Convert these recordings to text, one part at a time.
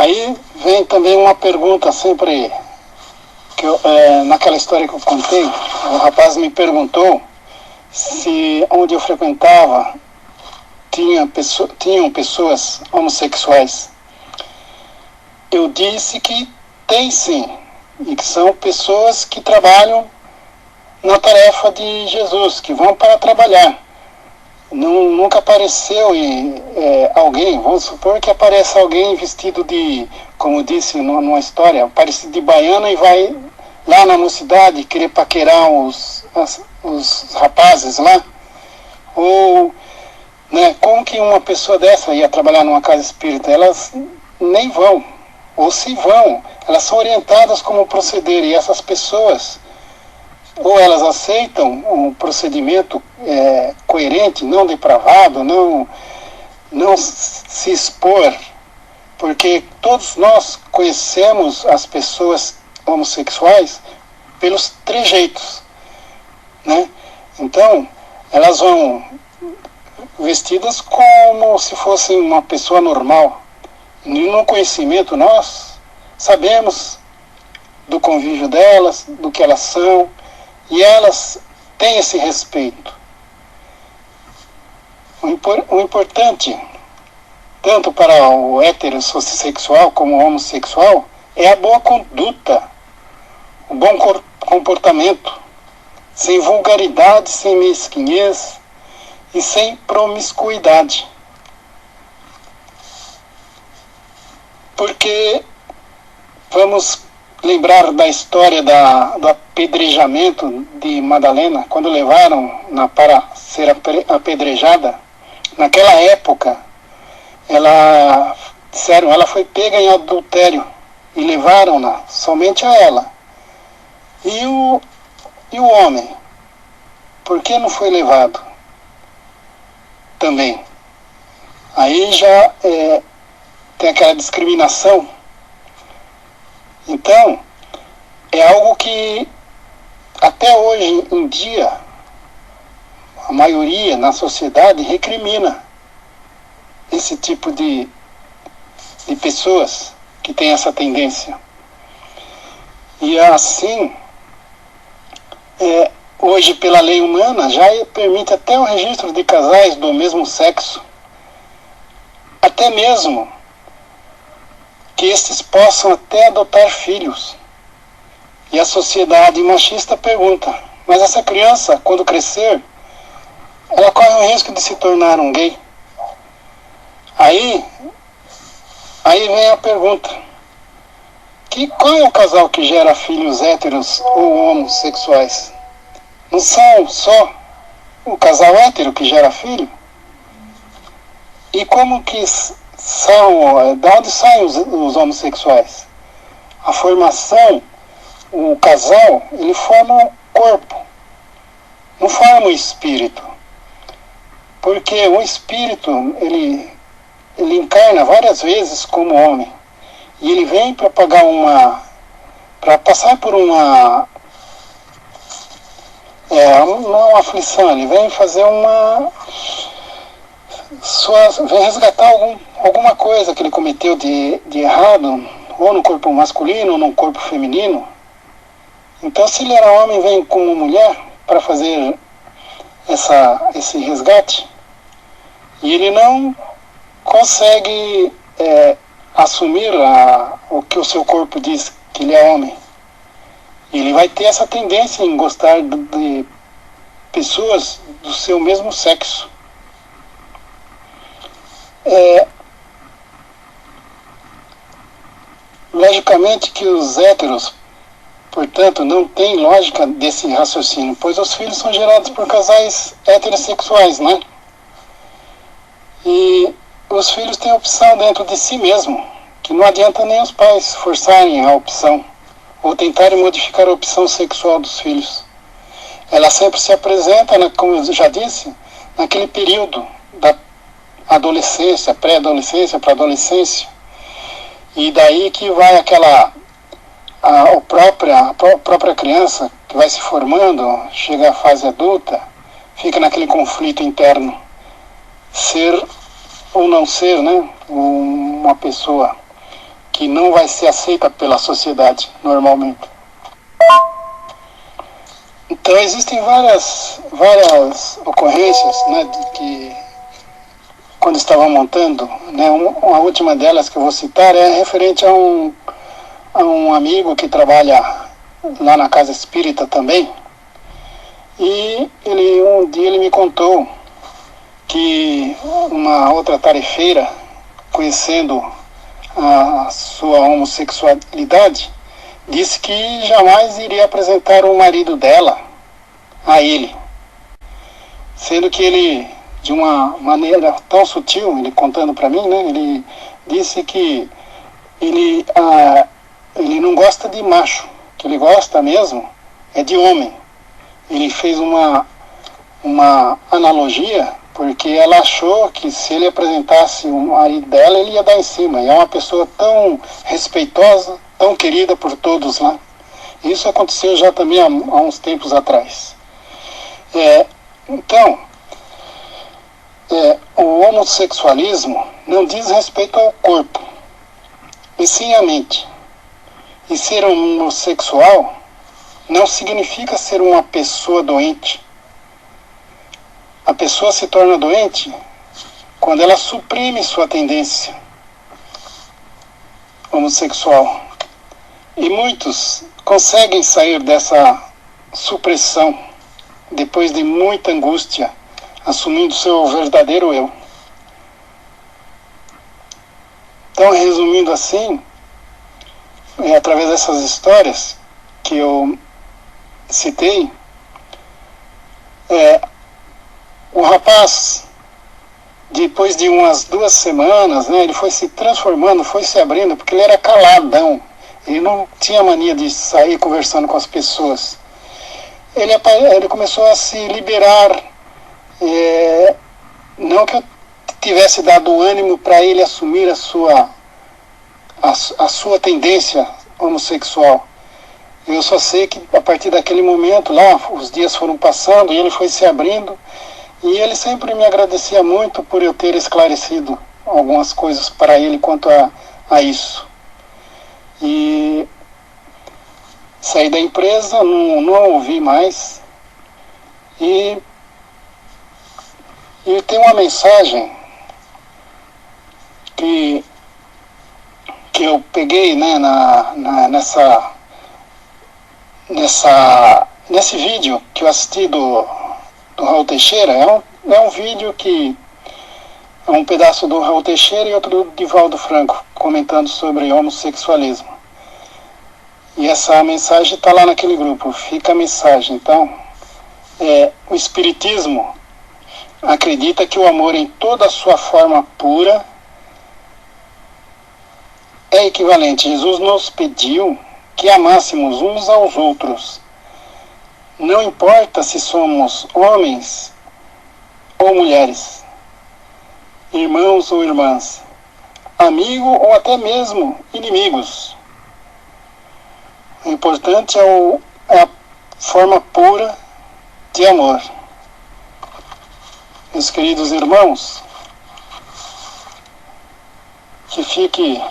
Aí vem também uma pergunta sempre, que naquela história que eu contei, o rapaz me perguntou se onde eu frequentava tinham pessoas homossexuais. Eu disse que tem sim, e que são pessoas que trabalham na tarefa de Jesus, que vão para trabalhar. Nunca apareceu alguém, vamos supor que apareça alguém vestido de, como disse numa história, parecido de baiana e vai lá na mocidade querer paquerar os rapazes lá. Ou, né, como que uma pessoa dessa ia trabalhar numa casa espírita? Elas nem vão, ou se vão, elas são orientadas como proceder, e essas pessoas, ou elas aceitam um procedimento coerente, não depravado, não se expor, porque todos nós conhecemos as pessoas homossexuais pelos trejeitos, né? Então, elas vão vestidas como se fossem uma pessoa normal. E no conhecimento nós sabemos do convívio delas, do que elas são, e elas têm esse respeito. O importante, tanto para o heterossexual como o homossexual, é a boa conduta, o bom comportamento, sem vulgaridade, sem mesquinhez e sem promiscuidade. Porque vamos lembrar da história do apedrejamento de Madalena, quando levaram para ser apedrejada. Naquela época, ela foi pega em adultério e levaram-na somente a ela. E o homem, por que não foi levado também? Aí já tem aquela discriminação. Então, é algo que até hoje em dia a maioria na sociedade recrimina esse tipo de pessoas que têm essa tendência. E assim, hoje pela lei humana já permite até o registro de casais do mesmo sexo, até mesmo que estes possam até adotar filhos. E a sociedade machista pergunta, mas essa criança, quando crescer, ela corre o risco de se tornar um gay? Aí vem a pergunta, qual é o casal que gera filhos héteros ou homossexuais? Não são só o casal hétero que gera filho? E como que de onde saem os homossexuais? A formação, o casal, ele forma um corpo, não forma o espírito. Porque o espírito, ele encarna várias vezes como homem. E ele vem para passar por uma aflição, ele vem fazer vem resgatar alguma coisa que ele cometeu de errado, ou no corpo masculino, ou no corpo feminino. Então, se ele era homem, vem como mulher para fazer esse resgate, e ele não consegue assumir o que o seu corpo diz, que ele é homem. E ele vai ter essa tendência em gostar de pessoas do seu mesmo sexo. Logicamente que os héteros, portanto, não têm lógica desse raciocínio, pois os filhos são gerados por casais heterossexuais, né? E os filhos têm opção dentro de si mesmo, que não adianta nem os pais forçarem a opção, ou tentarem modificar a opção sexual dos filhos. Ela sempre se apresenta, como eu já disse, naquele período da adolescência, pré-adolescência para adolescência, e daí que vai a própria criança que vai se formando, chega à fase adulta, fica naquele conflito interno, ser ou não ser, né, uma pessoa que não vai ser aceita pela sociedade normalmente. Então existem várias ocorrências, né, de que quando estava montando, né, uma última delas que eu vou citar é referente a um amigo que trabalha lá na casa espírita também, e um dia ele me contou que uma outra tarefeira, conhecendo a sua homossexualidade, disse que jamais iria apresentar o marido dela a ele, sendo que ele, de uma maneira tão sutil, ele contando para mim, né, ele disse que ele não gosta de macho, que ele gosta mesmo é de homem. Ele fez uma analogia, porque ela achou que se ele apresentasse o marido dela, ele ia dar em cima. E é uma pessoa tão respeitosa, tão querida por todos lá. Isso aconteceu já também há uns tempos atrás. Então, o homossexualismo não diz respeito ao corpo, e sim à mente. E ser homossexual não significa ser uma pessoa doente. A pessoa se torna doente quando ela suprime sua tendência homossexual. E muitos conseguem sair dessa supressão depois de muita angústia, assumindo seu verdadeiro eu. Então, resumindo assim, através dessas histórias que eu citei, o rapaz, depois de umas 2 semanas, né, ele foi se transformando, foi se abrindo, porque ele era caladão. Ele não tinha mania de sair conversando com as pessoas. Ele começou a se liberar. Não que eu tivesse dado ânimo para ele assumir a sua tendência homossexual. Eu só sei que a partir daquele momento lá, os dias foram passando e ele foi se abrindo, e ele sempre me agradecia muito por eu ter esclarecido algumas coisas para ele quanto a isso. E saí da empresa, não ouvi mais, e tem uma mensagem que eu peguei, né, nesse vídeo que eu assisti do Raul Teixeira. É um vídeo que é um pedaço do Raul Teixeira e outro do Divaldo Franco, comentando sobre homossexualismo. E essa mensagem está lá naquele grupo, fica a mensagem. Então, o Espiritismo acredita que o amor em toda a sua forma pura é equivalente. Jesus nos pediu que amássemos uns aos outros. Não importa se somos homens ou mulheres, irmãos ou irmãs, amigo ou até mesmo inimigos. O importante é a forma pura de amor. Meus queridos irmãos, que fique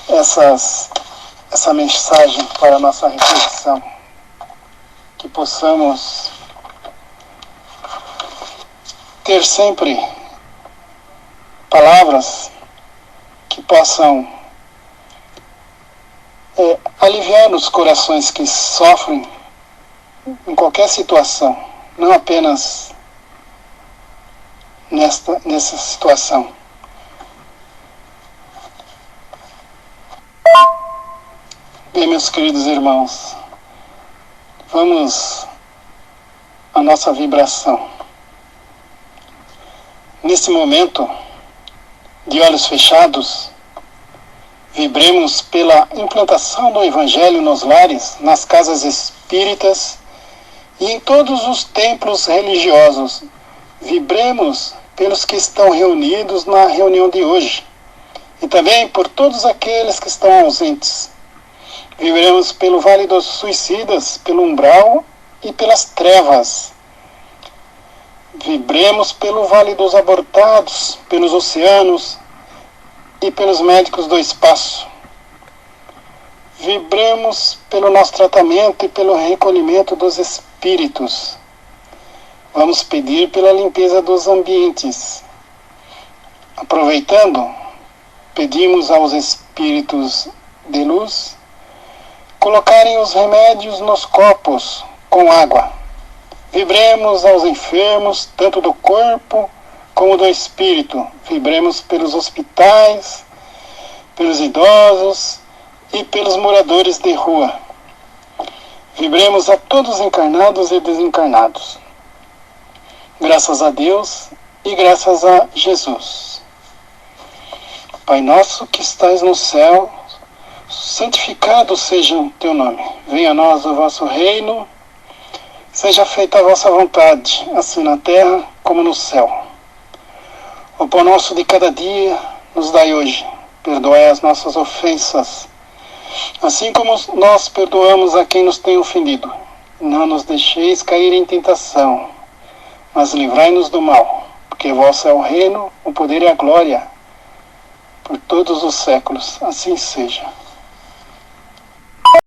essa mensagem para a nossa reflexão, que possamos ter sempre palavras que possam aliviar os corações que sofrem em qualquer situação, não apenas nessa situação. Bem, meus queridos irmãos, vamos à nossa vibração. Nesse momento, de olhos fechados, vibremos pela implantação do Evangelho nos lares, nas casas espíritas e em todos os templos religiosos. Vibremos pelos que estão reunidos na reunião de hoje e também por todos aqueles que estão ausentes. Vibremos pelo Vale dos Suicidas, pelo umbral e pelas trevas. Vibremos pelo Vale dos Abortados, pelos oceanos e pelos médicos do espaço. Vibramos pelo nosso tratamento e pelo recolhimento dos espíritos. Vamos pedir pela limpeza dos ambientes. Aproveitando, pedimos aos espíritos de luz colocarem os remédios nos copos com água. Vibremos aos enfermos, tanto do corpo como do espírito. Vibremos pelos hospitais, pelos idosos e pelos moradores de rua. Vibremos a todos encarnados e desencarnados. Graças a Deus e graças a Jesus. Pai nosso que estais no céu, santificado seja o teu nome. Venha a nós o vosso reino. Seja feita a vossa vontade, assim na terra como no céu. O pão nosso de cada dia nos dai hoje. Perdoai as nossas ofensas, assim como nós perdoamos a quem nos tem ofendido. Não nos deixeis cair em tentação, mas livrai-nos do mal, porque vosso é o reino, o poder e a glória, por todos os séculos. Assim seja.